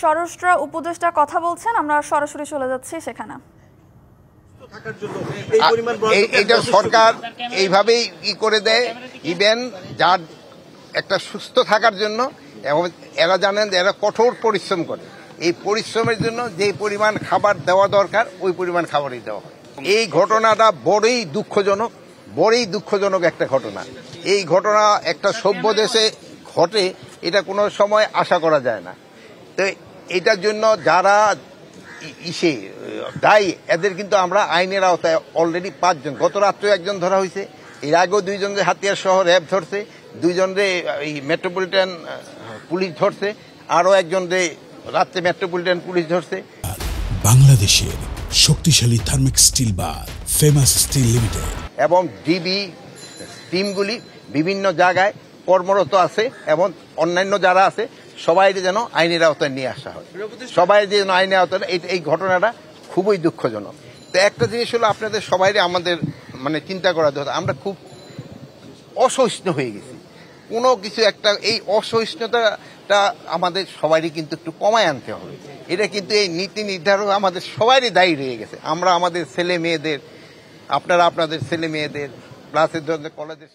স্বরাষ্ট্র উপদেষ্টা কথা বলছেন, আমরা সরাসরি চলে যাচ্ছি সেখানে। এইটা সরকার এইভাবেই করে দেয়, ইভেন যার একটা সুস্থ থাকার জন্য, এবং এরা জানেন যে এরা কঠোর পরিশ্রম করে, এই পরিশ্রমের জন্য যে পরিমাণ খাবার দেওয়া দরকার ওই পরিমাণ খাবারই দেওয়া হয়। এই ঘটনাটা বড়ই দুঃখজনক একটা ঘটনা। এই ঘটনা একটা সভ্য দেশে ঘটে এটা কোনো সময় আশা করা যায় না। তো এটার জন্য যারা দায়ী এদের কিন্তু আমরা আইনের আওতায় অলরেডি 5 জন, গত রাত্রে একজন ধরা হয়েছে, এর আগেও 2 জনের হাতিয়ার সহ র্যাব ধরছে, 2 জনরে এই মেট্রোপলিটন পুলিশ ধরছে, আরো একজনরে রাত্রে মেট্রোপলিটন পুলিশ ধরছে। বাংলাদেশের শক্তিশালী থার্মিক স্টিল বার ফেমাস স্টিল লিমিটেড এবং ডিবি টিমগুলি বিভিন্ন জায়গায় কর্মরত আছে, এবং অন্যান্য যারা আছে সবাই যেন আইনের আওতায় নিয়ে আসা হয়, সবাই যেন আইনের আওতায়। এই ঘটনাটা খুবই দুঃখজনক। তো একটা জিনিস হলো আপনাদের সবাই আমাদের চিন্তা করা দরকার, আমরা খুব অসহিষ্ণু হয়ে গেছি কোনো কিছু একটা। এই অসহিষ্ণুতাটা আমাদের সবারই কিন্তু একটু কমায় আনতে হবে। এটা কিন্তু এই নীতি নির্ধারক আমাদের সবারই দায়ী রয়ে গেছে। আমরা আমাদের ছেলে মেয়েদের, আপনারা আপনাদের ছেলে মেয়েদের, ক্লাসের কলেজের